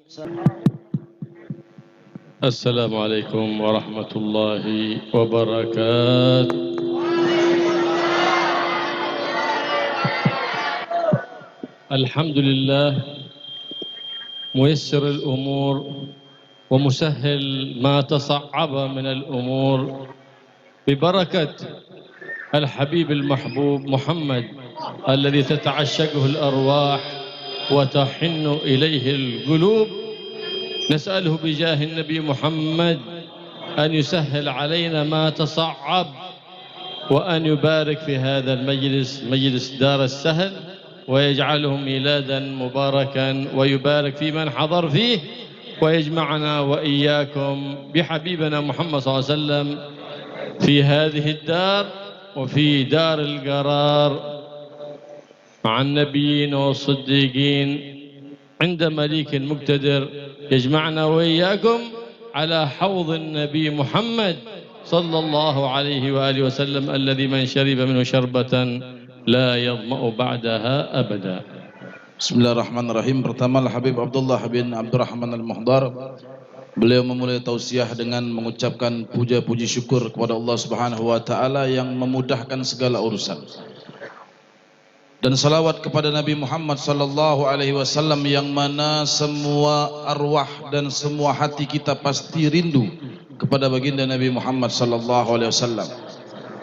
السلام عليكم ورحمة الله وبركاته. الحمد لله ميسر الأمور ومسهل ما تصعب من الأمور ببركة الحبيب المحبوب محمد الذي تتعشقه الأرواح وتحن إليه القلوب. نسأله بجاه النبي محمد أن يسهل علينا ما تصعب وأن يبارك في هذا المجلس، مجلس دار السهل، ويجعله ميلادا مباركا ويبارك في من حضر فيه، ويجمعنا وإياكم بحبيبنا محمد صلى الله عليه وسلم في هذه الدار وفي دار القرار مع النبيين والصديقين عند مليك مقتدر، يجمعنا وإياكم على حوض النبي محمد صلى الله عليه وآله وسلم الذي من شرب منه شربة لا يظمأ بعدها أبدا. Bismillahirrahmanirrahim. Pertama Habib Abdullah bin Abdurrahman Al-Muhdar, beliau memulai tausiah dengan mengucapkan puja-puji syukur kepada Allah Subhanahu wa taala yang memudahkan segala urusan. Dan salawat kepada Nabi Muhammad sallallahu alaihi wasallam yang mana semua arwah dan semua hati kita pasti rindu kepada baginda Nabi Muhammad sallallahu alaihi wasallam.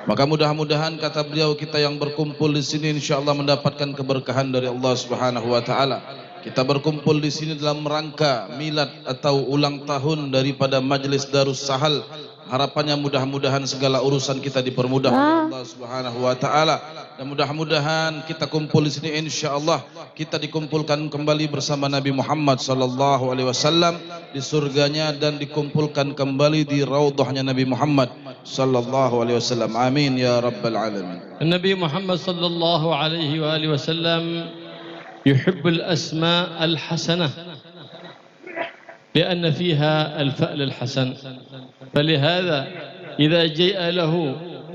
Maka mudah-mudahan kata beliau kita yang berkumpul di sini insyaallah mendapatkan keberkahan dari Allah Subhanahu wa taala. Kita berkumpul di sini dalam rangka milad atau ulang tahun daripada Majlis Darus Sahal. Harapannya mudah-mudahan segala urusan kita dipermudah oleh Allah Subhanahu wa taala. Dan mudah-mudahan kita kumpul di sini insyaallah kita dikumpulkan kembali bersama Nabi Muhammad sallallahu alaihi wasallam di surganya dan dikumpulkan kembali di raudhahnya Nabi Muhammad sallallahu alaihi wasallam. Amin ya rabbal alamin. Nabi Muhammad sallallahu alaihi wa alihi wasallam يحب الأسماء الحسنة لأن فيها الفأل الحسن، فلهذا إذا جاء له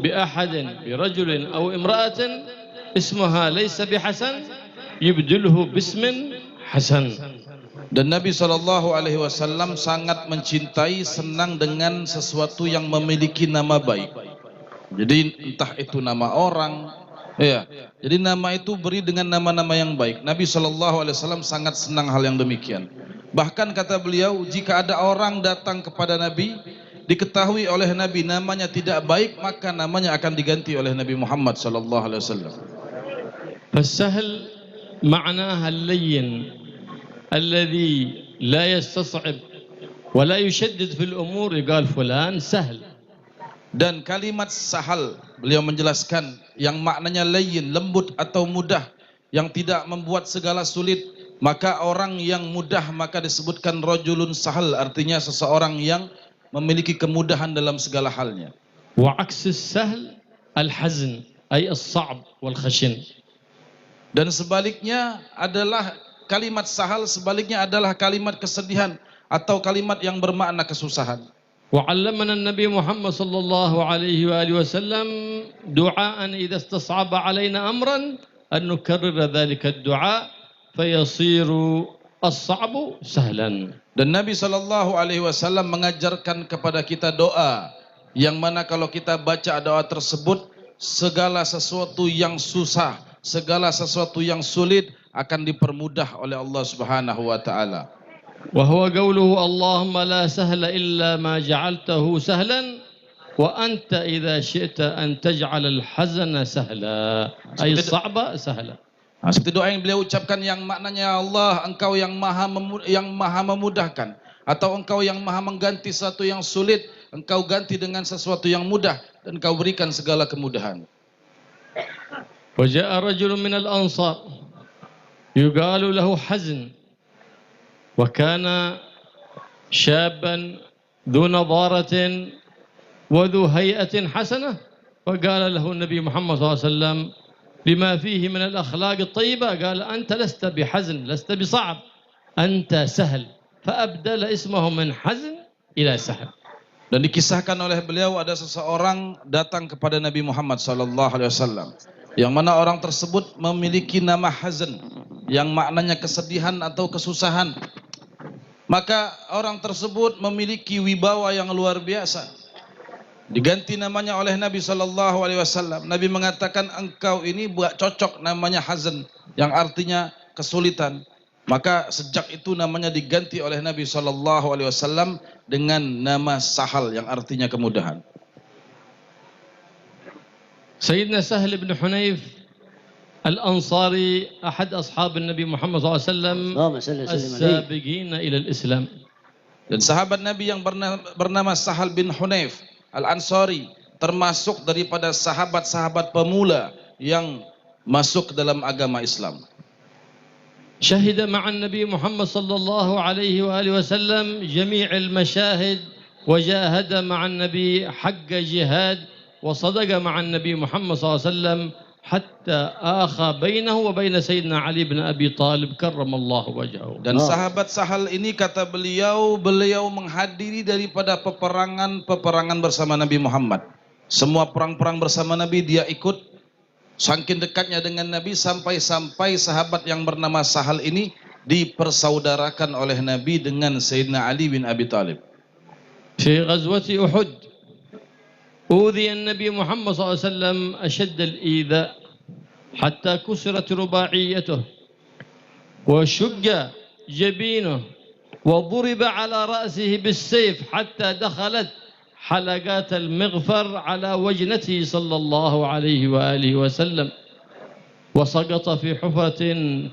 بأحد برجل أو امرأة اسمها ليس بحسن يبدله باسم حسن. Dan Nabi SAW sangat mencintai, senang dengan sesuatu yang memiliki nama baik. Jadi entah itu nama orang, ya. Jadi nama itu beri dengan nama-nama yang baik. Nabi SAW sangat senang hal yang demikian. Bahkan kata beliau, jika ada orang datang kepada Nabi, diketahui oleh Nabi namanya tidak baik, maka namanya akan diganti oleh Nabi Muhammad SAW. فالسهل معناها اللين الذي لا يستصعب ولا يشدد في الأمور يقال فلان سهل. Dan kalimat sahal beliau menjelaskan yang maknanya layyin, lembut atau mudah, yang tidak membuat segala sulit. Maka orang yang mudah maka disebutkan rajulun sahal, artinya seseorang yang memiliki kemudahan dalam segala halnya. وعكس السهل الحزن أي الصعب والخشن. Dan sebaliknya adalah kalimat sahal, sebaliknya adalah kalimat kesedihan atau kalimat yang bermakna kesusahan. وعلمنا النبي محمد صلى الله عليه وآله وسلم دعاء إذا استصعب علينا أمرا أن نكرر ذلك الدعاء فيصير الصعب سهلا. Dan Nabi SAW mengajarkan kepada kita doa yang mana kalau kita baca doa tersebut segala sesuatu yang susah, segala sesuatu yang sulit akan dipermudah oleh Allah Subhanahu wa taala. وهو قوله اللهم لا سهل إلا ما جعلته سهلا وأنت إذا شئت أن تجعل الحزن سهلا أي الصعب سهلا. Seperti doa yang beliau ucapkan yang maknanya Allah engkau yang maha memudahkan, atau engkau yang maha mengganti sesuatu yang sulit, engkau ganti dengan sesuatu yang mudah dan engkau berikan segala kemudahan. وجاء رجل من الأنصار يقال له حزن وكان شابا ذو نضارة وذو هيئة حسنة، فقال له النبي محمد صلى الله عليه وسلم بما فيه من الأخلاق الطيبة قال أنت لست بحزن لست بصعب أنت سهل، فأبدل اسمه من حزن إلى سهل. Dan dikisahkan oleh beliau ada seseorang datang kepada Nabi Muhammad SAW, yang mana orang tersebut memiliki nama hazan, yang maknanya kesedihan atau kesusahan. maka orang tersebut memiliki wibawa yang luar biasa. Diganti namanya oleh Nabi SAW. Nabi mengatakan engkau ini buat cocok namanya hazan, yang artinya kesulitan. Maka sejak itu namanya diganti oleh Nabi SAW dengan nama Sahal yang artinya kemudahan. Sayyidina Sahal bin Hunayf Al-Ansari ahad ashab Nabi Muhammad SAW as-sabiqina ila al-Islam. Dan sahabat Nabi yang bernama Sahal bin Hunayf Al-Ansari termasuk daripada sahabat-sahabat pemula yang masuk dalam agama Islam. Syahida ma'an Nabi Muhammad sallallahu alaihi wa alihi wasallam jami' al-mashahid wa jahada ma'an Nabi haqqa jihad wa sadaqa ma'an Nabi Muhammad sallallahu alaihi wasallam hatta akha bainahu wa baina Sayyidina Ali bin Abi Talib karramallahu wajhahu. Dan sahabat Sahal ini kata beliau menghadiri daripada peperangan bersama Nabi Muhammad. Semua perang-perang bersama Nabi dia ikut. Saking dekatnya dengan Nabi sampai sahabat yang bernama Sahal ini dipersaudarakan oleh Nabi dengan Sayyidina Ali bin Abi Talib. Fi ghazwati Uhud أوذي النبي محمد صلى الله عليه وسلم أشد الإيذاء حتى كسرت رباعيته وشق جبينه وضرب على رأسه بالسيف حتى دخلت حلقات المغفر على وجنته صلى الله عليه وآله وسلم وسقط في حفرة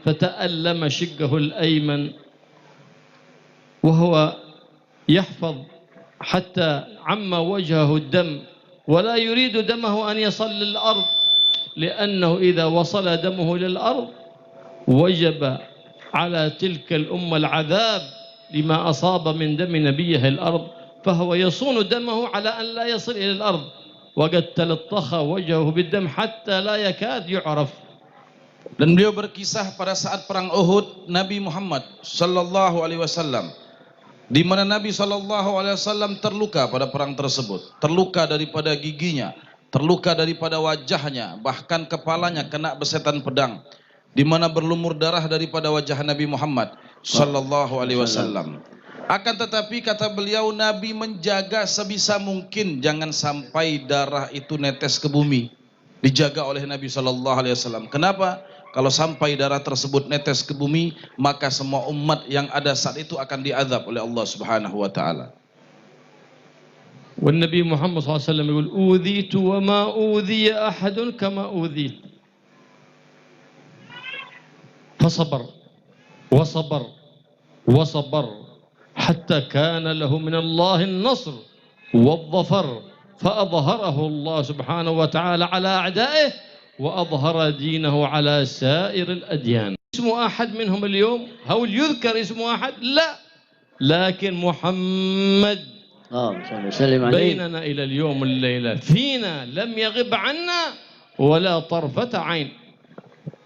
فتألم شقه الأيمن وهو يحفظ حتى عم وجهه الدم ولا يريد دمه أن يصل للأرض لأنه إذا وصل دمه للأرض وجب على تلك الأمة العذاب لما أصاب من دم نبيه الأرض فهو يصون دمه على أن لا يصل إلى الأرض وقد تلطخ وجهه بالدم حتى لا يكاد يعرف. Dan beliau berkisah pada saat perang Uhud Nabi Muhammad sallallahu alaihi wasallam, di mana Nabi SAW terluka pada perang tersebut, terluka daripada giginya, terluka daripada wajahnya, bahkan kepalanya kena besetan pedang, di mana berlumur darah daripada wajah Nabi Muhammad SAW. Akan tetapi kata beliau, Nabi menjaga sebisa mungkin jangan sampai darah itu netes ke bumi. Dijaga oleh Nabi SAW. Kenapa? Kalau sampai darah tersebut netes ke bumi, maka semua umat yang ada saat itu akan diazab oleh Allah Subhanahu wa taala. Dan Nabi Muhammad SAW يقول أوذيت وما أوذي أحد كما أوذيت. فصبر وصبر وصبر حتى كان له من الله النصر والظفر فأظهره الله سبحانه وتعالى على أعدائه وأظهر دينه على سائر الأديان. اسم أحد منهم اليوم هل يذكر اسم أحد؟ لا، لكن محمد بيننا إلى اليوم الليلة فينا لم يغب عنا ولا طرفة عين.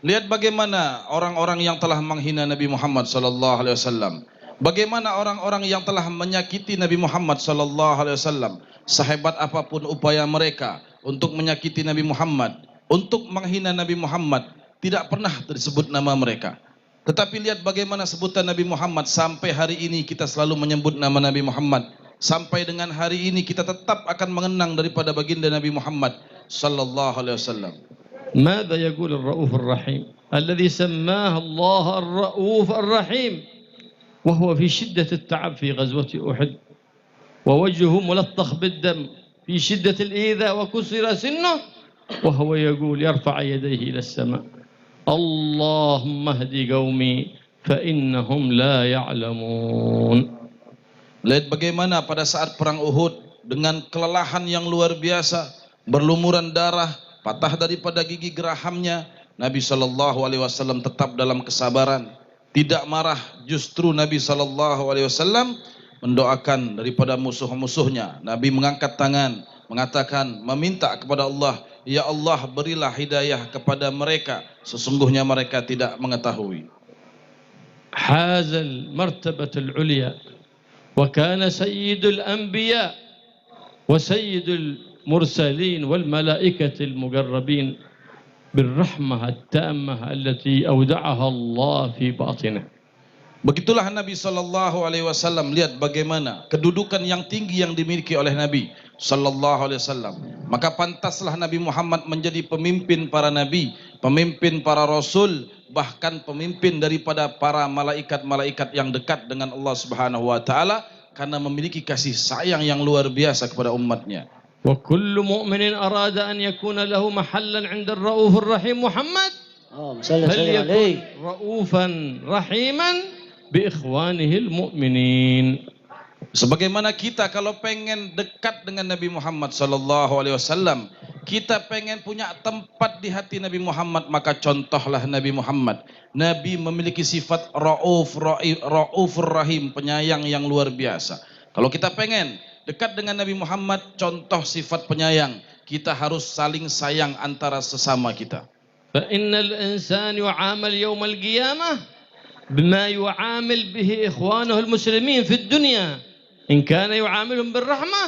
Lihat bagaimana orang-orang yang telah menghina Nabi Muhammad SAW. Bagaimana orang-orang yang telah menyakiti Nabi Muhammad SAW. Sehebat apapun upaya mereka untuk menyakiti Nabi Muhammad, untuk menghina Nabi Muhammad, tidak pernah disebut nama mereka. Tetapi lihat bagaimana sebutan Nabi Muhammad sampai hari ini kita selalu menyebut nama Nabi Muhammad. Sampai dengan hari ini kita tetap akan mengenang daripada baginda Nabi Muhammad sallallahu alaihi wasallam. ماذا يقول الرؤوف الرحيم الذي سماه الله الرؤوف الرحيم وهو في شدة التعب في غزوة أحد ووجهه ملطخ بالدم في شدة الإيذاء وكسر سنه وهو يقول يرفع يديه إلى السماء اللهم اهد قومي فإنهم لا يعلمون. Lihat bagaimana pada saat perang Uhud dengan kelelahan yang luar biasa, berlumuran darah, patah daripada gigi gerahamnya, Nabi SAW tetap dalam kesabaran, tidak marah. Justru Nabi SAW mendoakan daripada musuh-musuhnya. Nabi mengangkat tangan, mengatakan, meminta kepada Allah, ya Allah berilah hidayah kepada mereka, sesungguhnya mereka tidak mengetahui. Hazal martabatul ulia wa kana sayyidul anbiya wa sayyidul mursalin wal malaikatil muqarrabin بالرحمة التامة التي أودعها الله في باطنه. Begitulah Nabi Sallallahu Alaihi Wasallam, lihat bagaimana kedudukan yang tinggi yang dimiliki oleh Nabi Sallallahu Alaihi Wasallam. Maka pantaslah Nabi Muhammad menjadi pemimpin para nabi, pemimpin para rasul, bahkan pemimpin daripada para malaikat-malaikat yang dekat dengan Allah Subhanahu Wa Taala, karena memiliki kasih sayang yang luar biasa kepada umatnya. وكل مؤمن أراد أن يكون له محلا عند الرؤوف الرحيم محمد فليكن رؤوفا رحيما بإخوانه المؤمنين. Sebagaimana kita kalau pengen dekat dengan Nabi Muhammad Sallallahu Alaihi Wasallam, kita pengen punya tempat di hati Nabi Muhammad, maka contohlah Nabi Muhammad. Nabi memiliki sifat Raufur Rahim, penyayang yang luar biasa. Kalau kita pengen dekat dengan Nabi Muhammad, contoh sifat penyayang, kita harus saling sayang antara sesama kita. فإن الإنسان يعامل يوم القيامة بما يعامل به إخوانه المسلمين في الدنيا. إن كان يعاملهم بالرحمة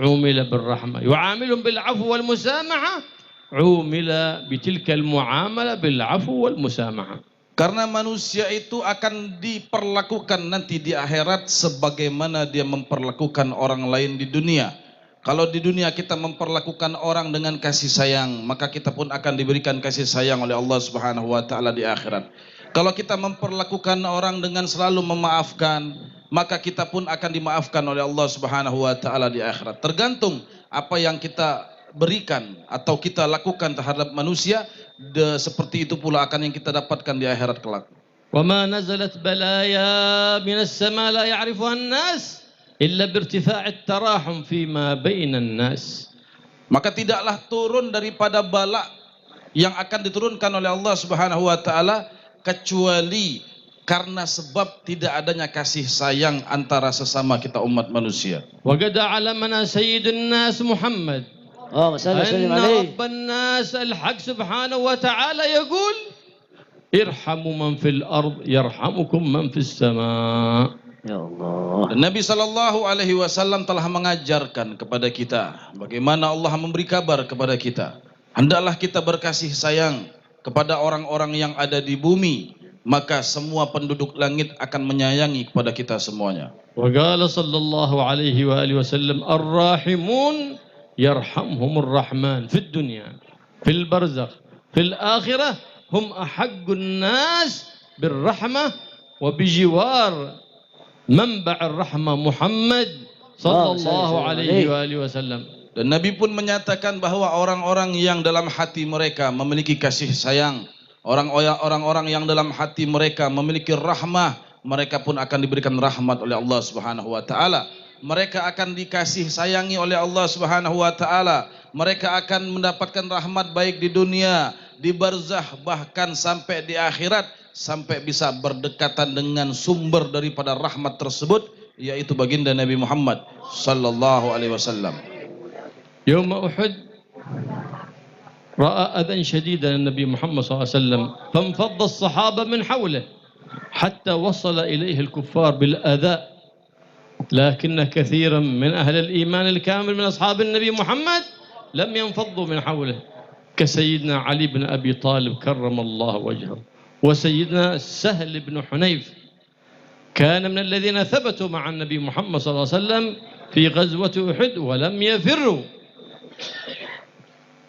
عومل بالرحمة، يعاملهم بالعفو والمسامحة عومل بتلك المعاملة بالعفو والمسامحة. Karena manusia itu akan diperlakukan nanti di akhirat sebagaimana dia memperlakukan orang lain di dunia. Kalau di dunia kita memperlakukan orang dengan kasih sayang, maka kita pun akan diberikan kasih sayang oleh Allah Subhanahu Wa Taala di akhirat. Kalau kita memperlakukan orang dengan selalu memaafkan, maka kita pun akan dimaafkan oleh Allah Subhanahu Wa Taala di akhirat. Tergantung apa yang kita berikan atau kita lakukan terhadap manusia, seperti itu pula akan yang kita dapatkan di akhirat kelak. وما نزلت بلايا من السماء لا يعرفها الناس إلا بارتفاع التراحم فيما بين الناس. Maka tidaklah turun daripada bala yang akan diturunkan oleh Allah Subhanahu Wa Taala kecuali karena sebab tidak adanya kasih sayang antara sesama kita umat manusia. وقد علمنا سيد الناس محمد أن رب الناس الحق سبحانه وتعالى يقول ارحموا من في الأرض يرحمكم من في السماء. Ya Allah. Dan Nabi Sallallahu Alaihi Wasallam telah mengajarkan kepada kita bagaimana Allah memberi kabar kepada kita. Hendaklah kita berkasih sayang kepada orang-orang yang ada di bumi, maka semua penduduk langit akan menyayangi kepada kita semuanya. Wa qala sallallahu alaihi wa alihi wasallam ar-rahimun yarhamhumur rahman fid dunya fil barzakh fil akhirah hum ahaqqun nas birrahmah wa bijiwar manba' ar-rahmah Muhammad sallallahu alaihi wa alihi wasallam. Dan Nabi pun menyatakan bahwa orang-orang yang dalam hati mereka memiliki kasih sayang, orang-orang yang dalam hati mereka memiliki rahmah, mereka pun akan diberikan rahmat oleh Allah Subhanahu Wa Taala. Mereka akan dikasih sayangi oleh Allah Subhanahu Wa Taala. Mereka akan mendapatkan rahmat baik di dunia, di barzah, bahkan sampai di akhirat, sampai bisa berdekatan dengan sumber daripada rahmat tersebut, yaitu baginda Nabi Muhammad sallallahu alaihi wasallam. يوم أحد رأى أذى شديدا النبي محمد صلى الله عليه وسلم فانفض الصحابة من حوله حتى وصل إليه الكفار بالأذى، لكن كثيرا من أهل الإيمان الكامل من أصحاب النبي محمد لم ينفضوا من حوله، كسيدنا علي بن أبي طالب كرم الله وجهه، وسيدنا سهل بن حنيف كان من الذين ثبتوا مع النبي محمد صلى الله عليه وسلم في غزوة أحد ولم يفروا.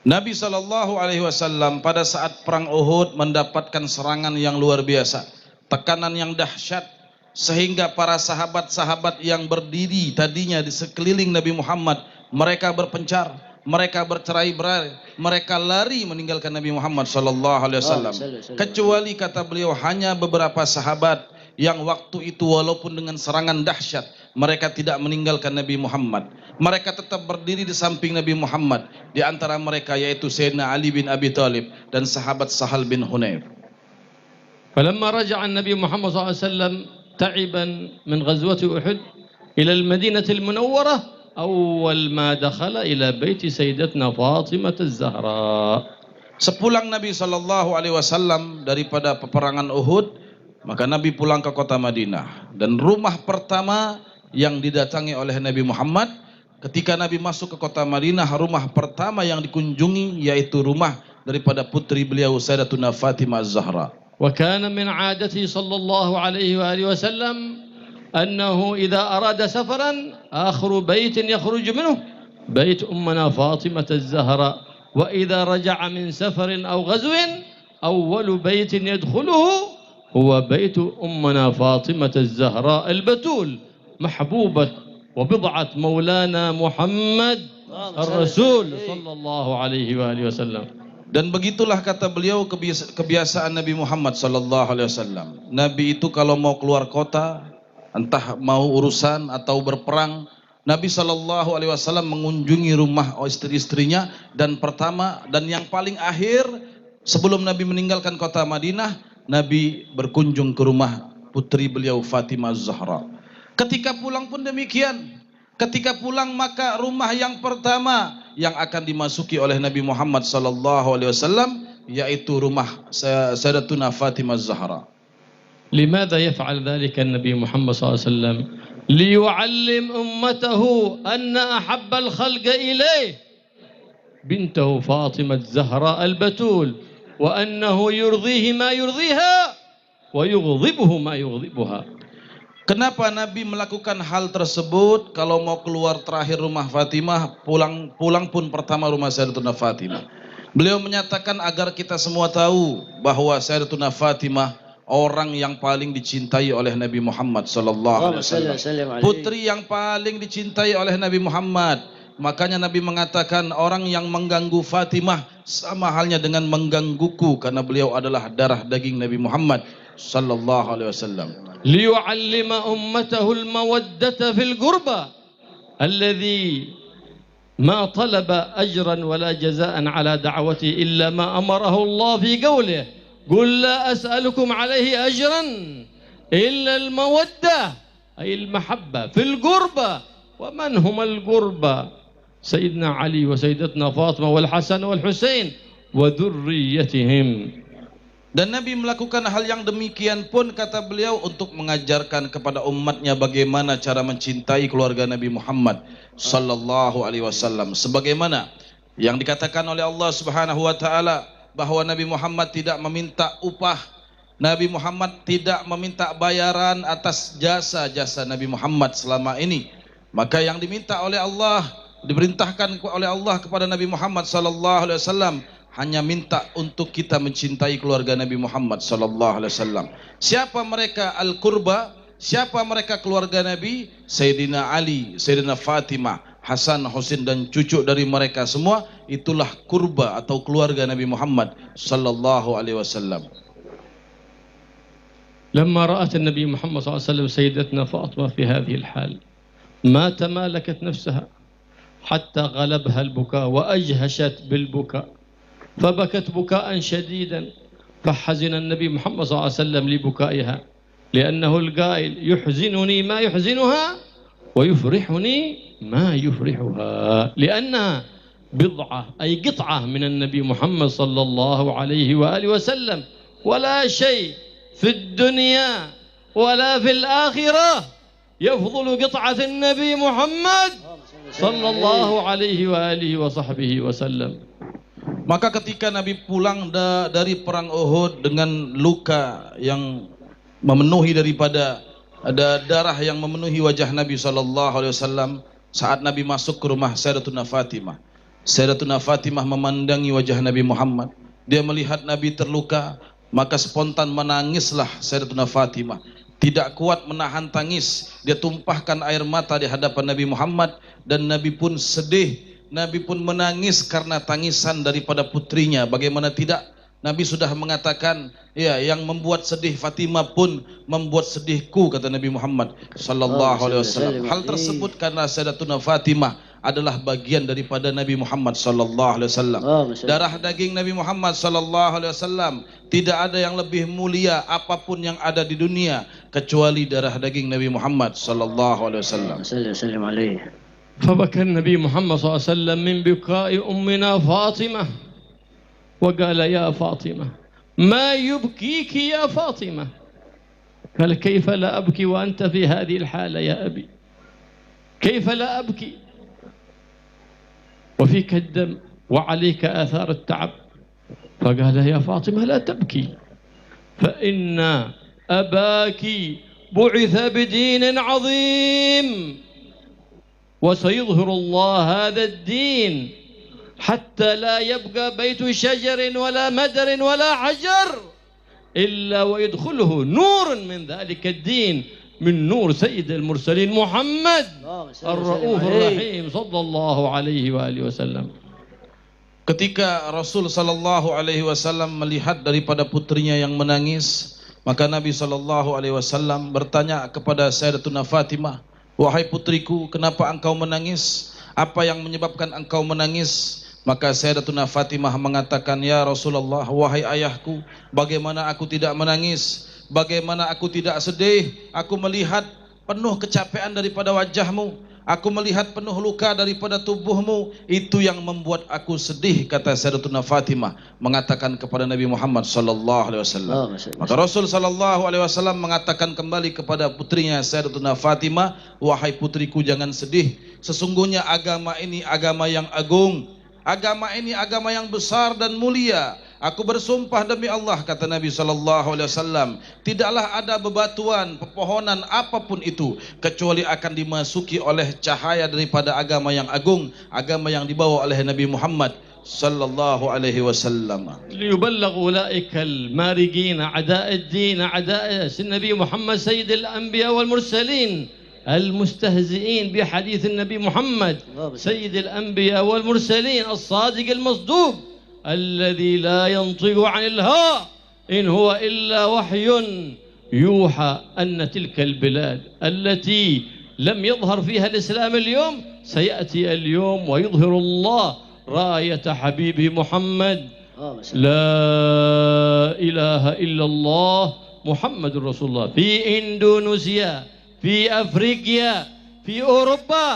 Nabi Sallallahu Alaihi Wasallam pada saat perang Uhud mendapatkan serangan yang luar biasa, tekanan yang dahsyat, sehingga para sahabat-sahabat yang berdiri tadinya di sekeliling Nabi Muhammad, mereka berpencar, mereka bercerai-berai, mereka lari meninggalkan Nabi Muhammad Sallallahu Alaihi Wasallam. Kecuali kata beliau hanya beberapa sahabat yang waktu itu walaupun dengan serangan dahsyat mereka tidak meninggalkan Nabi Muhammad. Mereka tetap berdiri di samping Nabi Muhammad. Di antara mereka yaitu Sayyidina Ali bin Abi Thalib dan sahabat Sahal bin Hunayf. فلما رجع النبي محمد صلى الله عليه وسلم تعبا من غزوة أحد إلى المدينة المنورة أول ما دخل إلى بيت سيدتنا فاطمة الزهراء. Sepulang Nabi Sallallahu Alaihi Wasallam daripada peperangan Uhud, maka Nabi pulang ke kota Madinah, dan rumah pertama yang didatangi oleh Nabi Muhammad ketika Nabi masuk ke kota Madinah, rumah pertama yang dikunjungi yaitu rumah daripada putri beliau Sayyidatuna Fatimah Az-Zahra. وكان من عادته صلى الله عليه وآله وسلم أنه إذا أراد سفرا آخر بيت يخرج منه بيت أمنا فاطمة الزهراء، وإذا رجع من سفر أو غزو أول بيت يدخله هو بيت أمنا فاطمة الزهراء البتول محبوبة وبضعة مولانا محمد الرسول صلى الله عليه وآله وسلم. Dan begitulah kata beliau kebiasaan Nabi Muhammad sallallahu alaihi wasallam. Nabi itu kalau mau keluar kota, entah mau urusan atau berperang, Nabi sallallahu alaihi wasallam mengunjungi rumah istri-istrinya, dan pertama dan yang paling akhir sebelum Nabi meninggalkan kota Madinah, Nabi berkunjung ke rumah putri beliau Fatimah Az-Zahra. Ketika pulang pun demikian. Ketika pulang maka rumah yang pertama yang akan dimasuki oleh Nabi Muhammad sallallahu alaihi wasallam yaitu rumah Sayyidatuna Fatimah Az-Zahra. لماذا يفعل ذلك النبي محمد صلى الله عليه وسلم؟ ليعلم أمته أن أحب الخلق إليه بنته فاطمة الزهراء البتول، وأنه يرضيه ما يرضيها ويغضبه ما يغضبها. Kenapa Nabi melakukan hal tersebut? Kalau mau keluar terakhir rumah Fatimah, pulang pun pertama rumah Sayyidatuna Fatimah. Beliau menyatakan agar kita semua tahu bahwa Sayyidatuna Fatimah orang yang paling dicintai oleh Nabi Muhammad sallallahu alaihi wasallam. Putri yang paling dicintai oleh Nabi Muhammad. Makanya Nabi mengatakan orang yang mengganggu Fatimah sama halnya dengan menggangguku, karena beliau adalah darah daging Nabi Muhammad sallallahu alaihi wasallam. ليعلم أمته المودة في القربى الذي ما طلب أجرا ولا جزاء على دعوته إلا ما أمره الله في قوله قل لا أسألكم عليه أجرا إلا المودة أي المحبة في القربى. ومن هم القربى؟ سيدنا علي وسيدتنا فاطمة والحسن والحسين وذريتهم. Dan Nabi melakukan hal yang demikian pun kata beliau untuk mengajarkan kepada umatnya bagaimana cara mencintai keluarga Nabi Muhammad sallallahu alaihi wasallam, sebagaimana yang dikatakan oleh Allah Subhanahu wa taala bahwa Nabi Muhammad tidak meminta upah, Nabi Muhammad tidak meminta bayaran atas jasa-jasa Nabi Muhammad selama ini. Maka yang diminta oleh Allah, diperintahkan oleh Allah kepada Nabi Muhammad sallallahu alaihi wasallam hanya minta untuk kita mencintai keluarga Nabi Muhammad sallallahu alaihi wasallam. Siapa mereka al-qurba? Siapa mereka keluarga Nabi? Sayyidina Ali, Sayyidina Fatimah, Hasan, Husain dan cucu dari mereka semua itulah kurba atau keluarga Nabi Muhammad sallallahu alaihi wasallam. لما رأت النبي محمد صلى الله عليه وسلم سيدتنا فاطمة في هذه الحال ما تمالكت نفسها حتى غلبها البكاء وأجهشت بالبكاء، فبكت بكاء شديدا، فحزن النبي محمد صلى الله عليه وسلم لبكائها، لأنه القائل يحزنني ما يحزنها ويفرحني ما يفرحها، لأنها بضعة أي قطعة من النبي محمد صلى الله عليه وآله وسلم، ولا شيء في الدنيا ولا في الآخرة يفضل قطعة النبي محمد صلى الله عليه وآله وصحبه وسلم. Maka ketika Nabi pulang dari perang Uhud dengan luka yang memenuhi daripada ada darah yang memenuhi wajah Nabi sallallahu alaihi wasallam, saat Nabi masuk ke rumah Sayyidatuna Fatimah, Sayyidatuna Fatimah memandangi wajah Nabi Muhammad, dia melihat Nabi terluka, maka spontan menangislah Sayyidatuna Fatimah. Tidak kuat menahan tangis, dia tumpahkan air mata di hadapan Nabi Muhammad, dan Nabi pun sedih. Nabi pun menangis karena tangisan daripada putrinya. Bagaimana tidak? Nabi sudah mengatakan, ya, yang membuat sedih Fatimah pun membuat sedihku, kata Nabi Muhammad sallallahu alaihi wasallam. Hal tersebut karena Sayyidatuna Fatimah adalah bagian daripada Nabi Muhammad sallallahu alaihi wasallam. Darah daging Nabi Muhammad sallallahu alaihi wasallam. Tidak ada yang lebih mulia apapun yang ada di dunia kecuali darah daging Nabi Muhammad sallallahu alaihi wasallam. فبكى النبي محمد صلى الله عليه وسلم من بكاء أمنا فاطمة وقال يا فاطمة ما يبكيك يا فاطمة؟ قال كيف لا أبكي وأنت في هذه الحالة يا أبي؟ كيف لا أبكي وفيك الدم وعليك آثار التعب؟ فقال يا فاطمة لا تبكي، فإن أباك بعث بدين عظيم وسيظهر الله هذا الدين حتى لا يبقى بيت شجر ولا مدر ولا حجر إلا ويدخله نور من ذلك الدين من نور سيد المرسلين محمد الرؤوف الرحيم صلى الله عليه وآله وسلم. Ketika Rasul sallallahu alaihi wasallam melihat daripada putrinya yang menangis, maka Nabi sallallahu alaihi wasallam bertanya kepada Sayyidatuna Fatimah, "Wahai putriku, kenapa engkau menangis? Apa yang menyebabkan engkau menangis?" Maka Sayyidatuna Fatimah mengatakan, "Ya Rasulullah, wahai ayahku, bagaimana aku tidak menangis? Bagaimana aku tidak sedih? Aku melihat penuh kecapean daripada wajahmu. Aku melihat penuh luka daripada tubuhmu. Itu yang membuat aku sedih," kata Sayyidatuna Fatimah mengatakan kepada Nabi Muhammad sallallahu alaihi wasallam. Maka Rasul sallallahu alaihi wasallam mengatakan kembali kepada putrinya Sayyidatuna Fatimah, "Wahai putriku, jangan sedih. Sesungguhnya agama ini agama yang agung. Agama ini agama yang besar dan mulia. Aku bersumpah demi Allah," kata Nabi sallallahu alaihi wasallam, "tidaklah ada bebatuan, pepohonan apapun itu kecuali akan dimasuki oleh cahaya daripada agama yang agung, agama yang dibawa oleh Nabi Muhammad sallallahu alaihi wasallam." ليبلغ أولئك المارقين أعداء الدين أعداء النبي محمد سيد الأنبياء والمرسلين المستهزئين بحديث النبي محمد سيد الأنبياء والمرسلين الصادق المصدوق الذي لا ينطق عن الهوى إن هو إلا وحي يوحى أن تلك البلاد التي لم يظهر فيها الإسلام اليوم سيأتي اليوم ويظهر الله راية حبيبه محمد لا إله إلا الله محمد رسول الله في إندونيسيا في أفريقيا في أوروبا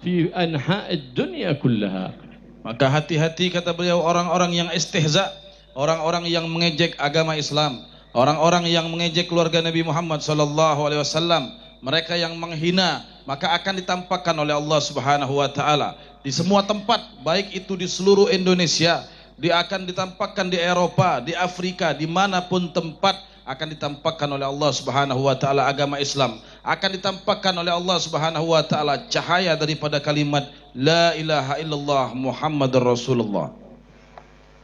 في أنحاء الدنيا كلها. Maka hati-hati, kata beliau, orang-orang yang istihza, orang-orang yang mengejek agama Islam, orang-orang yang mengejek keluarga Nabi Muhammad sallallahu alaihi wasallam, mereka yang menghina, maka akan ditampakkan oleh Allah Subhanahu wa taala di semua tempat, baik itu di seluruh Indonesia, dia akan ditampakkan di Eropa, di Afrika, dimanapun tempat akan ditampakkan oleh Allah Subhanahu wa taala agama Islam, akan ditampakkan oleh Allah Subhanahu wa taala cahaya daripada kalimat la ilaha illallah Muhammadur Rasulullah.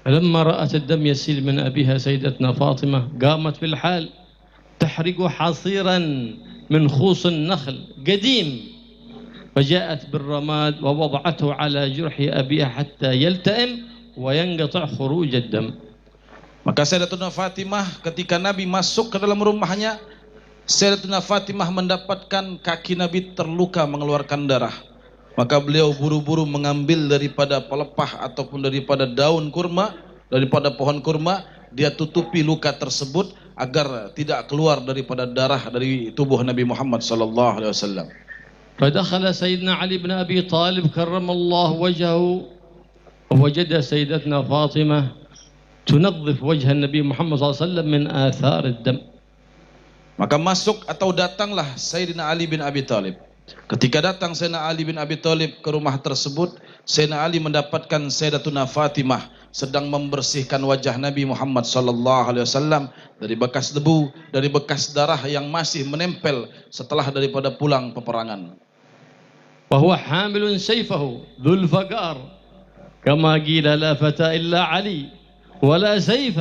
فلما رأت الدم يسيل من أبيها سيدتنا فاطمة قامت في الحال تحرق حصيرا من خوص النخل قديم فجاءت بالرماد ووضعته على جرح أبيها حتى يلتئم وينقطع خروج الدم. Maka Sayyidatuna Fatimah ketika Nabi masuk ke dalam rumahnya, Sayyidatuna Fatimah mendapatkan kaki Nabi terluka mengeluarkan darah. Maka beliau buru-buru mengambil daripada pelepah ataupun daripada daun kurma, daripada pohon kurma, dia tutupi luka tersebut agar tidak keluar daripada darah dari tubuh Nabi Muhammad sallallahu alaihi wasallam. فدخل سيدنا علي بن أبي طالب كرم الله وجهه ووجد سيدتنا فاطمة تنظف وجه النبي محمد صلى الله عليه وسلم من آثار الدم. Maka masuk atau datanglah Sayyidina Ali bin Abi Thalib. Ketika datang Sayyidina Ali bin Abi Thalib ke rumah tersebut, Sayyidina Ali mendapatkan Sayyidatuna Fatimah sedang membersihkan wajah Nabi Muhammad sallallahu alaihi wasallam dari bekas debu, dari bekas darah yang masih menempel setelah daripada pulang peperangan. وهو حامل سيفه ذو الفقار كما قيل لا فتى إلا علي ولا سيف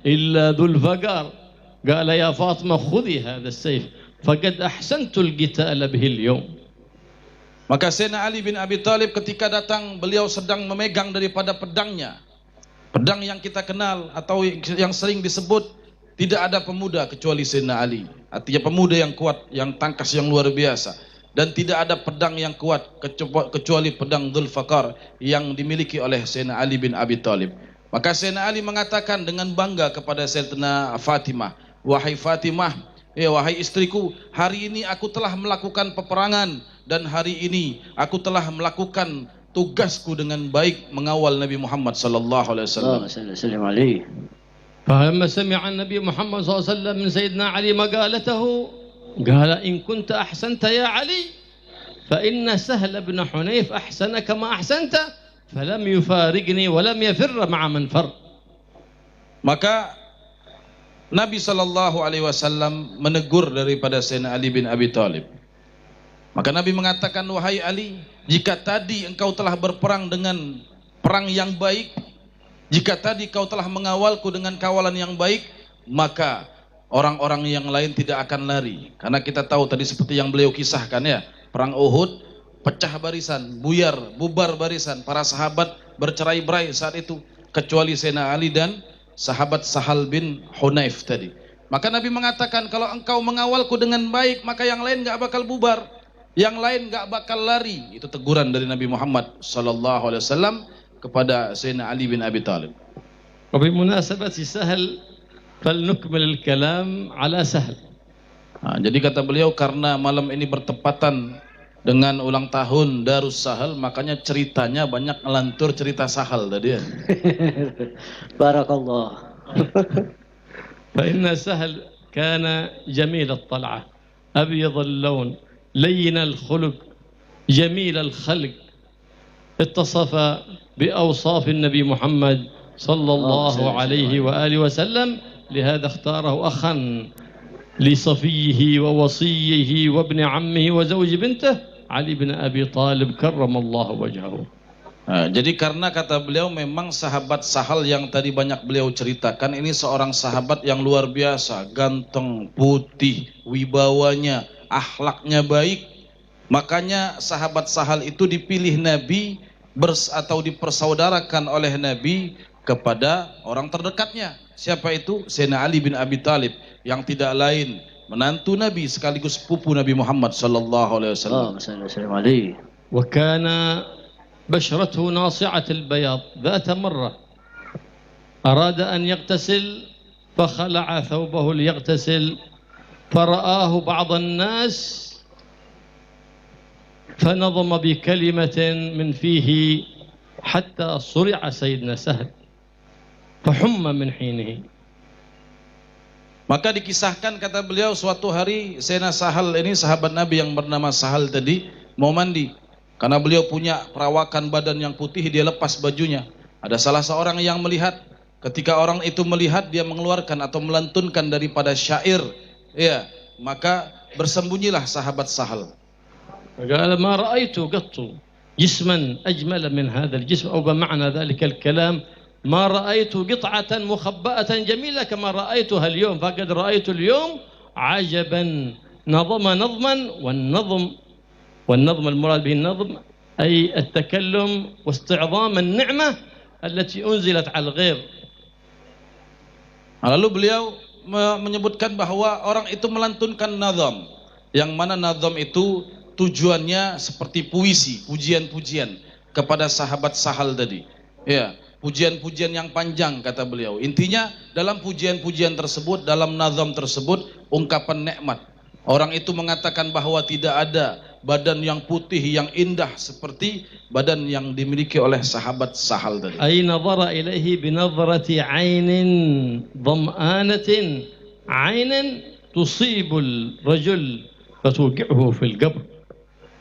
إلا ذو الفقار قال يا فاطمة خذي هذا السيف فقد أحسنت القتال به اليوم. Maka Sayyidina Ali bin Abi Thalib ketika datang, beliau sedang memegang daripada pedangnya, pedang yang kita kenal atau yang sering disebut tidak ada pemuda kecuali Sayyidina Ali, artinya pemuda yang kuat, yang tangkas, yang luar biasa, dan tidak ada pedang yang kuat kecuali pedang Dzul Faqar yang dimiliki oleh Sayyidina Ali bin Abi Thalib. Maka Sayyidina Ali mengatakan dengan bangga kepada Sayyidatuna Fatimah, "Wahai Fatimah, wahai istriku, hari ini aku telah melakukan peperangan dan hari ini aku telah melakukan tugasku dengan baik mengawal Nabi Muhammad sallallahu alaihi wasallam." فلما سمع النبي محمد صلى الله عليه وسلم من سيدنا علي مقالته قال إن كنت أحسنت يا علي فإن سهل بن حنيف أحسن كما أحسنت فلم يفارقني ولم يفر مع من فر. Maka Nabi SAW menegur daripada Sayyidina Ali bin Abi Thalib. Maka Nabi mengatakan, wahai Ali, jika tadi engkau telah berperang dengan perang yang baik, jika tadi kau telah mengawalku dengan kawalan yang baik, maka orang-orang yang lain tidak akan lari. Karena kita tahu tadi seperti yang beliau kisahkan ya, perang Uhud, pecah barisan, bubar barisan, para sahabat bercerai-berai saat itu, kecuali Sayyidina Ali dan sahabat Sahal bin Hunayf tadi. Maka Nabi mengatakan, kalau engkau mengawalku dengan baik, maka yang lain gak bakal bubar, yang lain gak bakal lari. Itu teguran dari Nabi Muhammad SAW kepada Sayyidina Ali bin Abi Thalib. وبمناسبة سهل فلنكمل الكلام على سهل. Jadi kata beliau, karena malam ini bertepatan dengan ulang tahun Darus Sahal, makanya ceritanya banyak ngelantur cerita Sahal tadi ya. Barakallah. فإن سهل كان جميل الطلعة أبيض اللون لين الخلق جميل الخلق اتصف بأوصاف النبي محمد صلى الله عليه وآله وسلم لهذا اختاره أخا لصفيه ووصيه وابن عمه وزوج بنته علي بن أبي طالب كرم الله وجهه. Jadi karena kata beliau memang sahabat Sahal yang tadi banyak beliau ceritakan ini seorang sahabat yang luar biasa, ganteng, putih, wibawanya, akhlaknya baik. Makanya sahabat Sahal itu dipilih Nabi atau dipersaudarakan oleh Nabi kepada orang terdekatnya. Siapa itu? Sayyidina Ali bin Abi Thalib, yang tidak lain menantu Nabi sekaligus sepupu Nabi Muhammad sallallahu alaihi wasallam. وكان بشرته ناصعة البياض. ذات مرة أراد أن يغتسل فخلع ثوبه ليغتسل فرآه بعض الناس فنظم بكلمة من فيه حتى صرع سيدنا سهل فحم من حينه. Maka dikisahkan kata beliau, suatu hari Sayyidina Sahal ini sahabat Nabi yang bernama Sahal tadi mau mandi. Karena beliau punya perawakan badan yang putih, dia lepas bajunya. Ada salah seorang yang melihat. Ketika orang itu melihat, dia mengeluarkan atau melantunkan daripada syair. Ya, maka bersembunyilah sahabat Sahal. قال ما رأيت قط جسما أجمل من هذا الجسم أو بمعنى ذلك الكلام ما رأيت قطعة مخبأة جميلة كما رأيتها اليوم فقد رأيت اليوم عجبا نظم نظما والنظم المراد به النظم أي التكلم واستعظام النعمة التي أنزلت على الغير. Lalu beliau menyebutkan bahwa orang itu melantunkan nazam, yang mana nazam itu tujuannya seperti puisi, pujian-pujian kepada sahabat Sahal tadi. Ya, pujian-pujian yang panjang kata beliau. Intinya dalam pujian-pujian tersebut, dalam nazam tersebut, ungkapan nikmat. Orang itu mengatakan bahwa tidak ada badan yang putih yang indah seperti badan yang dimiliki oleh sahabat Sahal tadi. Ay nadhara ilaihi binadhrati 'ainin dham'anatin 'ainan tusibul rajul fatuqi'uhu fil qabr.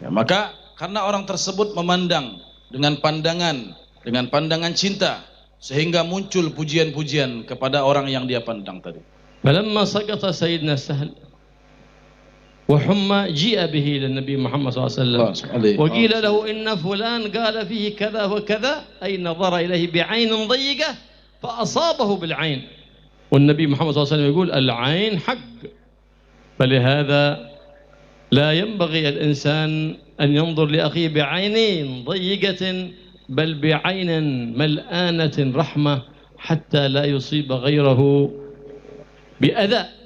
Ya, maka karena orang tersebut memandang dengan pandangan cinta sehingga muncul pujian-pujian kepada orang yang dia pandang tadi. Falamma saqata sayyidina Sahl وحمى جيء به إلى النبي محمد صلى الله عليه وسلم وقيل له إن فلان قال فيه كذا وكذا أي نظر إليه بعين ضيقة فأصابه بالعين والنبي محمد صلى الله عليه وسلم يقول العين حق فلهذا لا ينبغي الإنسان أن ينظر لأخيه بعينين ضيقة بل بعين ملآنة رحمة حتى لا يصيب غيره بأذى.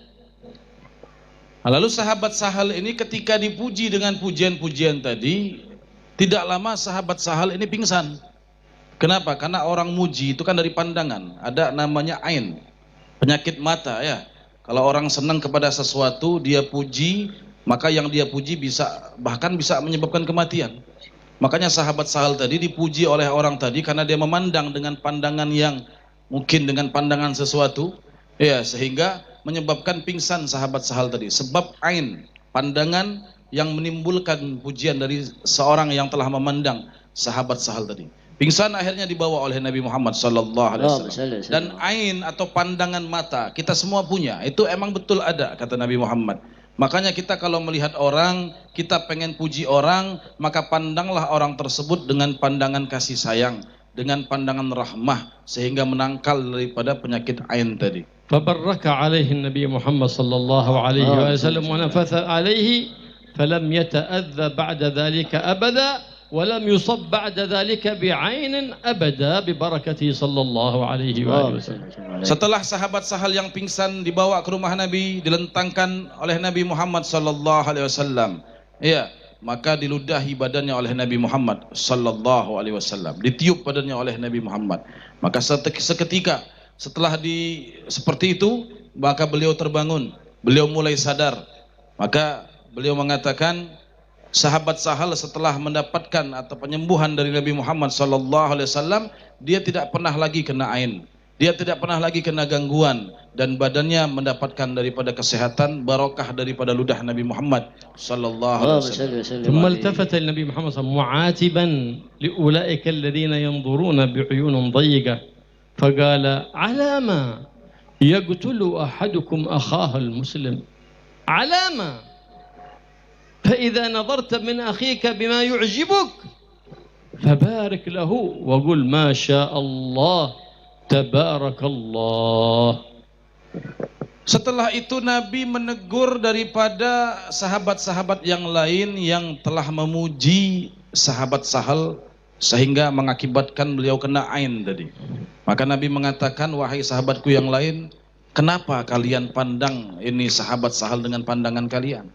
Lalu sahabat Sahal ini ketika dipuji dengan pujian-pujian tadi, tidak lama sahabat Sahal ini pingsan. Kenapa? Karena orang muji itu kan dari pandangan, ada namanya ain, penyakit mata ya. Kalau orang senang kepada sesuatu, dia puji, maka yang dia puji bahkan bisa menyebabkan kematian. Makanya sahabat Sahal tadi dipuji oleh orang tadi karena dia memandang dengan pandangan yang mungkin dengan pandangan sesuatu, ya, sehingga menyebabkan pingsan sahabat Sahal tadi. Sebab ain, pandangan yang menimbulkan pujian dari seorang yang telah memandang sahabat Sahal tadi. Pingsan akhirnya dibawa oleh Nabi Muhammad sallallahu alaihi Allahumma salli wasallam. Dan ain atau pandangan mata kita semua punya. Itu emang betul ada kata Nabi Muhammad. Makanya kita kalau melihat orang, kita pengen puji orang, maka pandanglah orang tersebut dengan pandangan kasih sayang, dengan pandangan rahmah, sehingga menangkal daripada penyakit ain tadi. فبرك عليه النبي محمد صلى الله عليه وسلم ونفث عليه فلم يتأذى بعد ذلك أبدا ولم يصب بعد ذلك بعين أبدا ببركته صلى الله عليه وسلم. Setelah sahabat Sahal yang pingsan dibawa ke rumah Nabi, dilentangkan oleh Nabi Muhammad sallallahu alaihi wasallam. Ya, maka diludahi badannya oleh Nabi Muhammad sallallahu alaihi wasallam. Ditiup badannya oleh Nabi Muhammad. Maka seketika setelah seperti itu, maka beliau terbangun, beliau mulai sadar. Maka beliau mengatakan, sahabat Sahal setelah mendapatkan atau penyembuhan dari Nabi Muhammad sallallahu alaihi wasallam, dia tidak pernah lagi kena ain, dia tidak pernah lagi kena gangguan, dan badannya mendapatkan daripada kesehatan, barokah daripada ludah Nabi Muhammad sallallahu alaihi wasallam. ثم التفت النبي محمد صلى الله عليه وسلم معاتبا لأولئك الذين ينظرون بعيون ضيقة فقال على ما يقتل أحدكم أخاه المسلم على ما فإذا نظرت من أخيك بما يعجبك فبارك له وقل ما شاء الله تبارك الله. Setelah itu Nabi menegur daripada sahabat-sahabat yang lain yang telah memuji sahabat Sahal sehingga mengakibatkan beliau kena ain tadi. Maka Nabi mengatakan, wahai sahabatku yang lain, kenapa kalian pandang ini sahabat Sahal dengan pandangan kalian?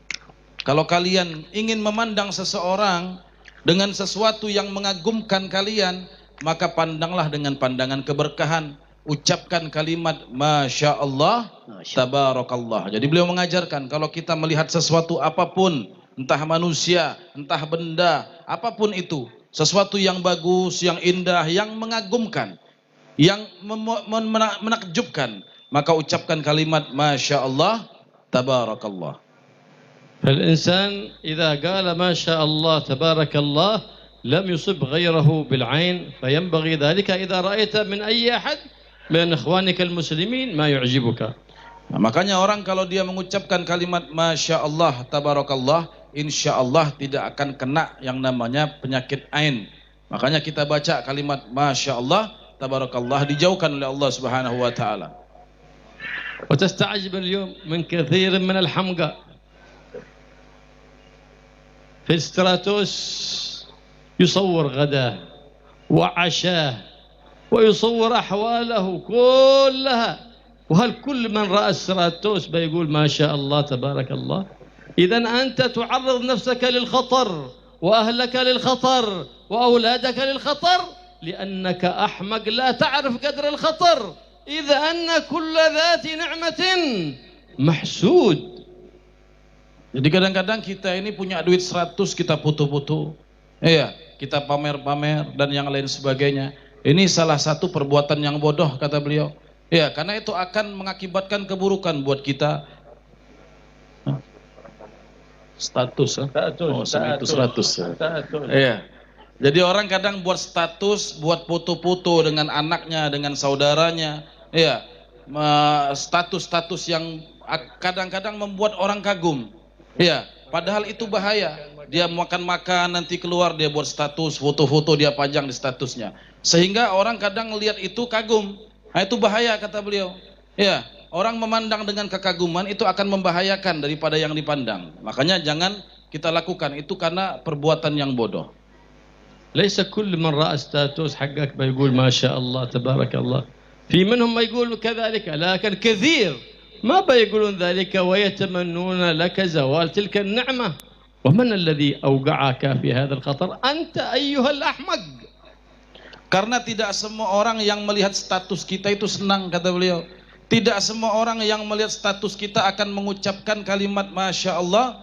Kalau kalian ingin memandang seseorang dengan sesuatu yang mengagumkan kalian, maka pandanglah dengan pandangan keberkahan. Ucapkan kalimat Masya Allah, Tabarakallah. Jadi beliau mengajarkan, kalau kita melihat sesuatu apapun, entah manusia, entah benda, apapun itu, sesuatu yang bagus, yang indah, yang mengagumkan, yang menakjubkan, maka ucapkan kalimat Masya Allah, Tabarakallah. فالإنسان إذا قال ما شاء الله تبارك الله لم يصب غيره بالعين فينبغي ذلك إذا رأيت من أي أحد من إخوانك المسلمين ما يعجبك. Nah, makanya orang kalau dia mengucapkan kalimat Masya Allah, Tabarakallah, insya Allah tidak akan kena yang namanya penyakit ain. Makanya kita baca kalimat Masya Allah, Tabarakallah, dijauhkan oleh Allah Subhanahu wa Ta'ala. وتستعجب اليوم من كثير من الحمقى في الستراتوس يصور غداه وعشاه ويصور أحواله كلها، وهل كل من رأى الستراتوس بيقول ما شاء الله تبارك الله؟ إذا أنت تعرض نفسك للخطر وأهلك للخطر وأولادك للخطر لأنك أحمق لا تعرف قدر الخطر، إذا أن كل ذات نعمة محسود. Jadi kadang-kadang kita ini punya duit 100 kita putu-putu, iya, kita pamer-pamer dan yang lain sebagainya. Ini salah satu perbuatan yang bodoh kata beliau. Ya, karena itu akan mengakibatkan keburukan buat kita. Status, oh, itu 100. Iya. Jadi orang kadang buat status, buat foto-foto dengan anaknya, dengan saudaranya, iya, status-status yang kadang-kadang membuat orang kagum. Ya, padahal itu bahaya. Dia makan-makan nanti keluar dia buat status, foto-foto dia pajang di statusnya. Sehingga orang kadang lihat itu kagum. Nah, itu bahaya kata beliau. Ya, orang memandang dengan kekaguman itu akan membahayakan daripada yang dipandang. Makanya jangan kita lakukan itu karena perbuatan yang bodoh. ليس كل من رأى ستاتوس حقك بيقول ما شاء الله تبارك الله. في منهم ما يقول كذلك، لكن كثير ما بيقولون ذلك ويتمنون لك زوال تلك النعمة. ومن الذي أوقعك في هذا الخطر؟ أنت أيها الأحمق. Karena tidak semua orang yang melihat status kita itu senang kata beliau. Tidak semua orang yang melihat status kita akan mengucapkan kalimat Masya Allah,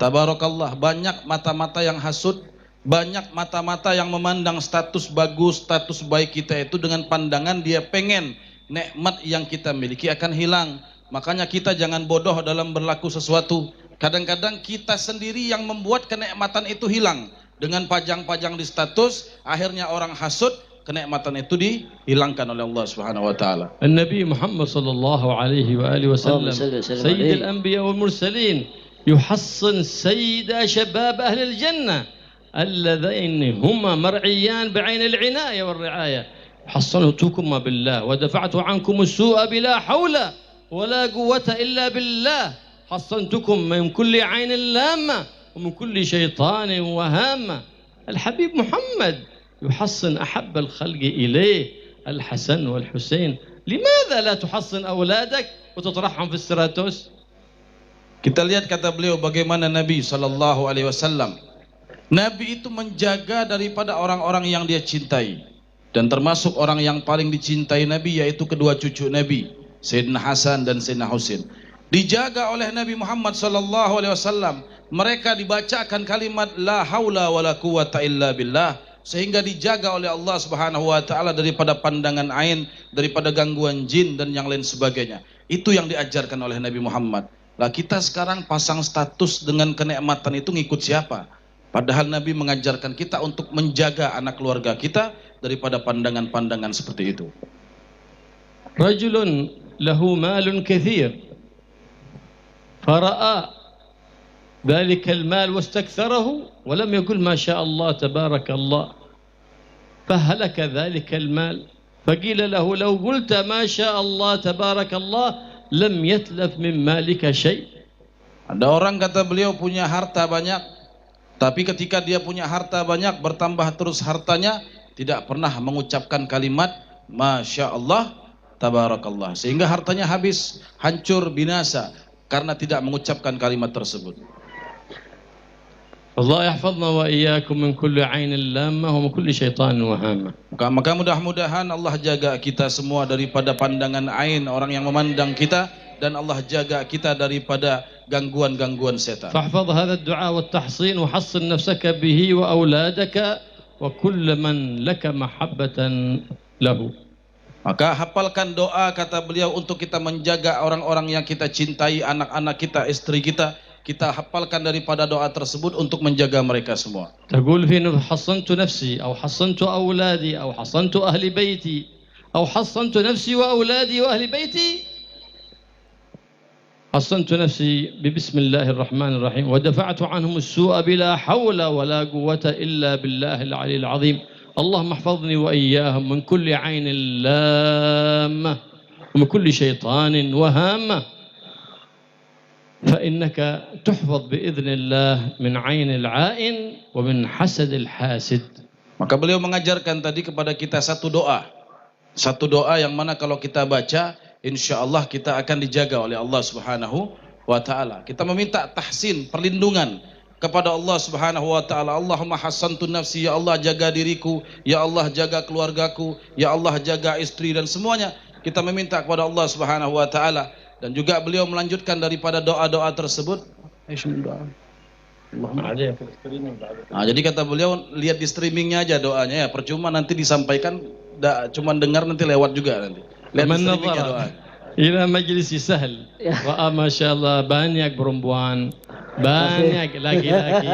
Tabarakallah. Banyak mata-mata yang hasud, banyak mata-mata yang memandang status bagus, status baik kita itu dengan pandangan dia pengen nikmat yang kita miliki akan hilang. Makanya kita jangan bodoh dalam berlaku sesuatu. Kadang-kadang kita sendiri yang membuat kenikmatan itu hilang. dengan pajang-pajang di status, akhirnya orang hasud, kenikmatan itu dihilangkan oleh Allah Subhanahu wa taala. النبي محمد صلى الله عليه وآله وسلم سيد الأنبياء والمرسلين يحصن سيد شباب أهل الجنة اللذين هما مرعيان بعين العناية والرعاية. حصنتكما بالله ودفعت عنكم السوء بلا حول ولا قوة إلا بالله. حصنتكم من كل عين لامة ومن كل شيطان وهامة. الحبيب محمد يحصن أحب الخلق إليه الحسن والحسين. لماذا لا تحصن أولادك وتطرحهم في السراتوس؟ Kita lihat kata beliau bagaimana Nabi sallallahu alaihi wasallam. Nabi itu menjaga daripada orang-orang yang dia cintai. Dan termasuk orang yang paling dicintai Nabi yaitu kedua cucu Nabi, Sayyidina Hasan dan Sayyidina Husain. Dijaga oleh Nabi Muhammad sallallahu alaihi wasallam. Mereka dibacakan kalimat la haula wala quwata illa billah, sehingga dijaga oleh Allah Subhanahu wa taala daripada pandangan ain, daripada gangguan jin dan yang lain sebagainya. Itu yang diajarkan oleh Nabi Muhammad. Lah kita sekarang pasang status dengan kenikmatan itu ngikut siapa? Padahal Nabi mengajarkan kita untuk menjaga anak keluarga kita daripada pandangan-pandangan seperti itu. Rajulun lahu malun kathir fara'a ذلك المال واستكثره ولم يقل ما شاء الله تبارك الله فهلك ذلك المال فقيل له لو قلت ما شاء الله تبارك الله لم يتلف من مالك شيء. Ada orang kata beliau punya harta banyak, tapi ketika dia punya harta banyak bertambah terus hartanya, tidak pernah mengucapkan kalimat Masya Allah Tabarakallah, sehingga hartanya habis, hancur, binasa karena tidak mengucapkan kalimat tersebut. Allah yahfazna wa iyyakum min kulli 'ainin lammah wa min kulli syaitan wahama. Maka mudah-mudahan Allah jaga kita semua daripada pandangan ain orang yang memandang kita, dan Allah jaga kita daripada gangguan-gangguan setan. Fahfaz hadha ad-du'a wa at-tahsin wa hassin nafsaka bihi wa auladaka wa kull man laka mahabbatan lahu. Maka hafalkan doa kata beliau untuk kita menjaga orang-orang yang kita cintai, anak-anak kita, istri kita. Kita hafalkan daripada doa tersebut untuk menjaga mereka semua. تقول في حصنت نفسي أو حصنت أولادي أو حصنت أهل بيتي أو حصنت نفسي وأولادي وأهل بيتي. حصنت نفسي ببسم الله الرحمن الرحيم ودفعت عنهم السوء بلا حول ولا قوة إلا بالله العلي العظيم. اللهم احفظني وإياهم من كل عين لامة ومن كل شيطان وهامة. فإنك تحفظ بإذن الله من عين العائن ومن حسد الحاسد. Maka beliau mengajarkan tadi kepada kita satu doa yang mana kalau kita baca insya Allah kita akan dijaga oleh Allah Subhanahu wa taala. Kita meminta tahsin, perlindungan kepada Allah Subhanahu wa taala. Allahumma hassantu nafsi, ya Allah jaga diriku, ya Allah jaga keluargaku, ya Allah jaga istri dan semuanya. Kita meminta kepada Allah Subhanahu wa taala. Dan juga beliau melanjutkan daripada doa-doa tersebut. Nah, jadi kata beliau lihat di streamingnya aja doanya ya, percuma nanti disampaikan, cuma dengar nanti lewat juga nanti. Lihat di streamingnya doa. Ila majlis sahal. Wa masyaallah banyak perempuan, banyak laki-laki.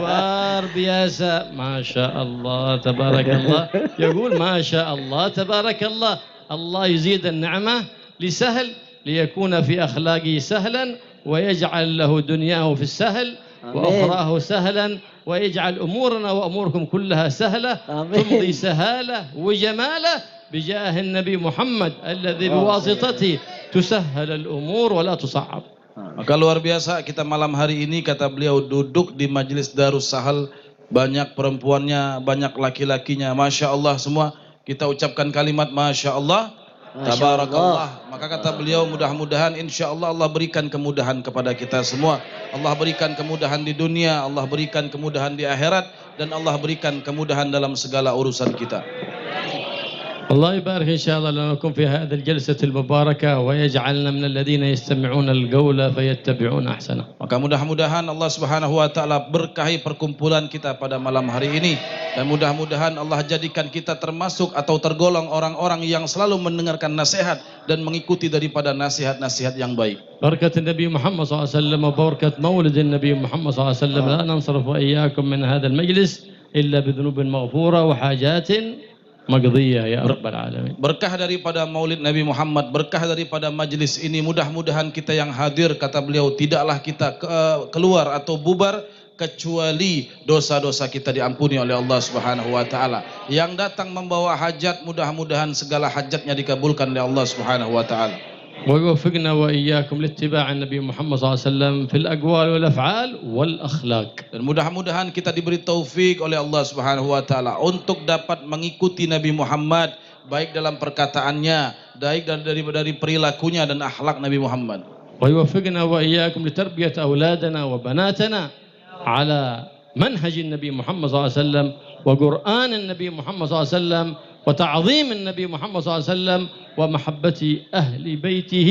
Luar biasa, masyaallah tabarakallah. Yaqul masyaallah tabarakallah. Allah yuzid an-ni'mah li sahl ليكون في أخلاقه سهلا ويجعل له دنياه في السهل وأخراه سهلا ويجعل أمورنا وأموركم كلها سهلة تمضي سهالة وجمالة بجاه النبي محمد الذي بواسطته تسهل الأمور ولا تصعب. Maka luar biasa kita malam hari ini kata beliau duduk di majelis Darus Sahal, banyak perempuannya, banyak laki-lakinya, Masya Allah semua. Kita ucapkan kalimat Masya Allah Tabarakallah. Maka kata beliau mudah-mudahan insya Allah Allah berikan kemudahan kepada kita semua. Allah berikan kemudahan di dunia, Allah berikan kemudahan di akhirat, dan Allah berikan kemudahan dalam segala urusan kita. الله يبارك إن شاء الله لنا نكون في هذه الجلسة المباركة ويجعلنا من الذين يستمعون القول فيتبعون أحسنه. Maka mudah-mudahan Allah Subhanahu wa taala berkahi perkumpulan kita pada malam hari ini, dan mudah-mudahan Allah jadikan kita termasuk atau tergolong orang-orang yang selalu mendengarkan nasihat dan mengikuti daripada nasihat-nasihat yang baik. بركة النبي محمد صلى الله عليه وسلم وبركة مولد النبي محمد صلى الله عليه وسلم لا ننصرف وإياكم من هذا المجلس إلا بذنوب مغفورة وحاجات مقضية يا رب العالمين. Berkah daripada maulid Nabi Muhammad, berkah daripada majlis ini, mudah-mudahan kita yang hadir, kata beliau, tidaklah kita keluar atau bubar kecuali dosa-dosa kita diampuni oleh Allah Subhanahu wa taala. Yang datang membawa hajat, mudah-mudahan segala hajatnya dikabulkan oleh Allah Subhanahu wa taala. ويوفقنا وإياكم لاتباع النبي محمد صلى الله عليه وسلم في الأقوال والأفعال والأخلاق. Dan mudah-mudahan kita diberi taufik oleh Allah Subhanahu wa taala untuk dapat mengikuti Nabi Muhammad baik dalam perkataannya, baik dari perilakunya dan akhlak Nabi Muhammad. ويوفقنا وإياكم لتربية أولادنا وبناتنا على منهج النبي محمد صلى الله عليه وسلم وقرآن النبي محمد صلى الله عليه وسلم وتعظيم النبي محمد صلى الله عليه وسلم ومحبة أهل بيته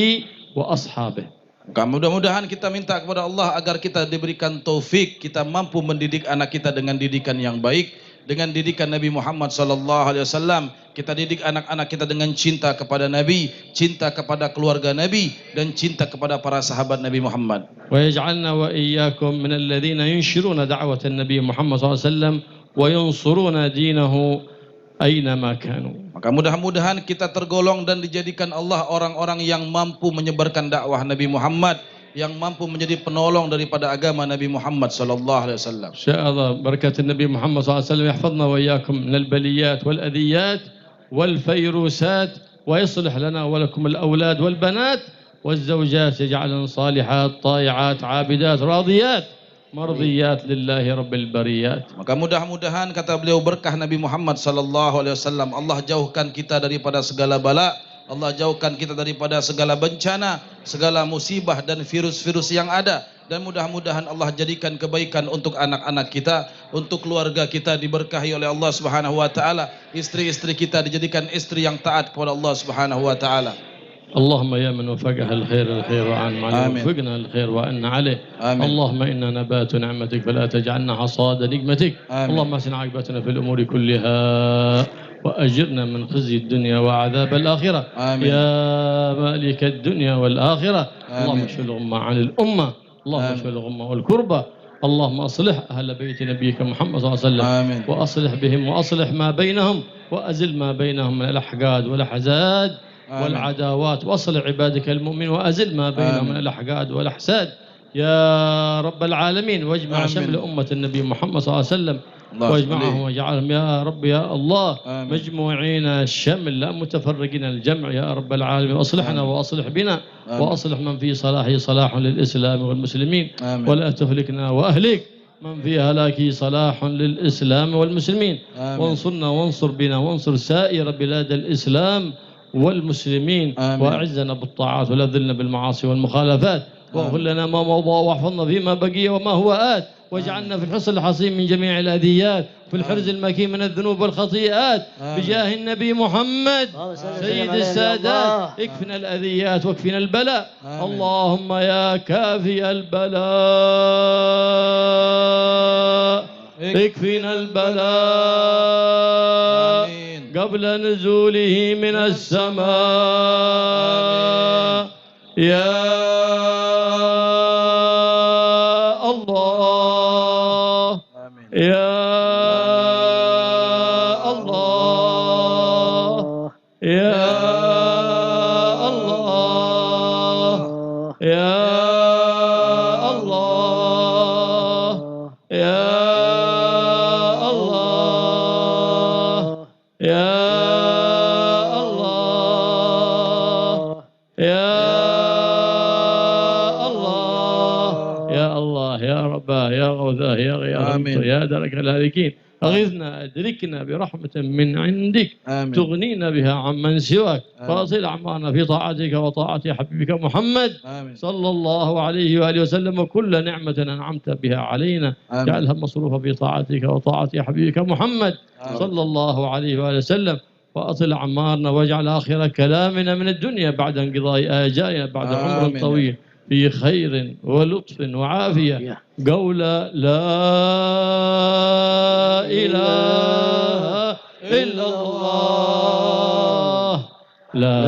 وأصحابه. Mudah-mudahan kita minta kepada Allah agar kita diberikan taufik, kita mampu mendidik anak kita dengan didikan yang baik, dengan didikan Nabi Muhammad sallallahu alaihi wasallam. Kita didik anak-anak kita dengan cinta kepada Nabi, cinta kepada keluarga Nabi, dan cinta kepada para sahabat Nabi Muhammad. ويجعلنا وإياكم من الذين ينشرون دعوة النبي محمد صلى الله عليه وسلم وينصرون دينه أينما كانوا. Maka mudah-mudahan kita tergolong dan dijadikan Allah orang-orang yang mampu menyebarkan dakwah Nabi Muhammad, yang mampu menjadi penolong daripada agama Nabi Muhammad sallallahu alaihi wasallam. Insyaallah berkat Nabi Muhammad sallallahu alaihi wasallam yahfazna wa iyyakum min al-baliyat wal adiyat wal fayrusat wa yuslih lana wa lakum al-awlad wal banat والزوجات يجعلن صالحات طائعات عابدات راضيات مرضيات لله رب البريات. Maka mudah-mudahan, kata beliau, berkah Nabi Muhammad sallallahu alaihi wasallam, Allah jauhkan kita daripada segala bala, Allah jauhkan kita daripada segala bencana, segala musibah dan virus-virus yang ada, dan mudah-mudahan Allah jadikan kebaikan untuk anak-anak kita, untuk keluarga kita diberkahi oleh Allah Subhanahu wa taala, istri-istri kita dijadikan istri yang taat kepada Allah Subhanahu wa taala. اللهم يا من وفقها الخير وعن عليه وفقنا الخير وأن عليه. آمين. اللهم إنا نبات نعمتك فلا تجعلنا حصاد نقمتك. آمين. اللهم احسن عاقبتنا في الأمور كلها وأجرنا من خزي الدنيا وعذاب الآخرة. آمين. يا مالك الدنيا والآخرة. آمين. اللهم اشف الغمة عن الأمة، اللهم اشف الغمة والكربة، اللهم أصلح أهل بيت نبيك محمد صلى الله عليه وسلم. آمين. وأصلح بهم وأصلح ما بينهم وأزل ما بينهم من الأحقاد والأحزاد والعداوات، واصلح عبادك المؤمن وأزل ما بينهم من الأحقاد والأحساد يا رب العالمين. واجمع شمل أمة النبي محمد صلى الله عليه وسلم، واجمعهم واجعلهم يا رب يا الله مجموعين الشمل لا متفرقين الجمع يا رب العالمين. واصلحنا واصلح بنا واصلح من في صلاحه صلاح للإسلام والمسلمين. ولا تهلكنا وأهلك من في هلاكه صلاح للإسلام والمسلمين. وانصرنا وانصر بنا وانصر سائر بلاد الإسلام والمسلمين. وأعزنا بالطاعات ولا تذلنا بالمعاصي والمخالفات. واغفر لنا ما مضى واحفظنا فيما بقي وما هو آت. واجعلنا في الحصن الحصين من جميع الأذيات، في الحرز المكين من الذنوب والخطيئات، بجاه النبي محمد سيد السادات. اكفنا الأذيات واكفنا البلاء. اللهم يا كافي البلاء اكفنا البلاء قبل نزوله من السماء يا الله يا الله يا الله يا الله يا يا غوثاه يا غياث يا درك الهالكين. أغثنا أدركنا برحمة من عندك تغنينا بها عمن سواك. فاصل أعمارنا في طاعتك وطاعة حبيبك محمد صلى الله عليه وآله وسلم. وكل نعمة أنعمت بها علينا جعلها مصروفة في طاعتك وطاعة حبيبك محمد صلى الله عليه وآله وسلم. وأطل أعمارنا واجعل آخر كلامنا من الدنيا بعد انقضاء آجالنا بعد عمر طويل في خير ولطف وعافية. قول لا إله إلا الله. لا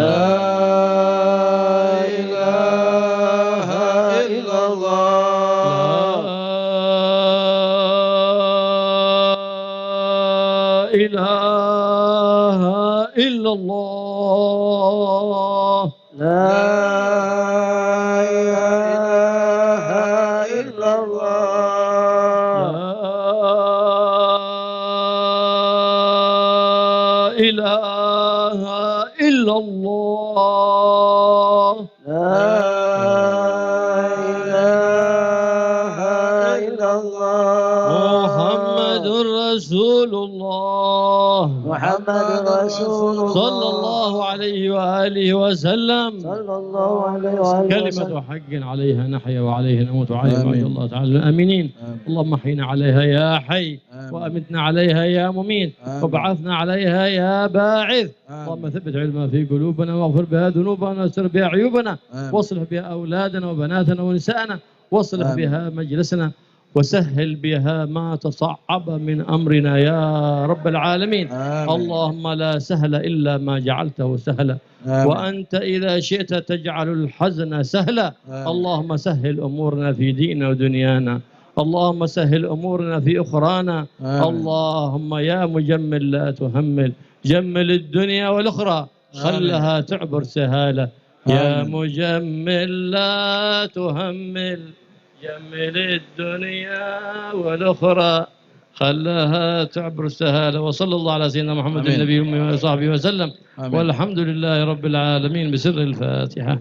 إله إلا الله. لا إله إلا الله. لا إله إلا الله. لا إله إلا الله. لا إله إلا الله. محمد رسول الله. محمد رسول الله صلى الله عليه وآله وسلم. صلى الله عليه وآله كلمة وسلم. حق عليها نحيا وعليه نموت وعليه وعليه الله تعالى الآمنين. اللهم احينا عليها يا حي وأمتنا عليها يا مميت وبعثنا عليها يا باعث. اللهم ثبت علمها في قلوبنا واغفر بها ذنوبنا واستر بها عيوبنا واصلح بها أولادنا وبناتنا ونساءنا واصلح بها مجلسنا وسهل بها ما تصعب من أمرنا يا رب العالمين. اللهم لا سهل إلا ما جعلته سهلا وأنت إذا شئت تجعل الحزن سهلا. اللهم سهل أمورنا في ديننا ودنيانا. اللهم سهل أمورنا في أخرانا. اللهم يا مجمل لا تهمل، جمل الدنيا والأخرى خلها تعبر سهالة. يا مجمل لا تهمل، جمل الدنيا والأخرى خلها تعبر سهالة. وصلى الله على سيدنا محمد النبي وصحبه وسلم. والحمد لله رب العالمين بسر الفاتحة.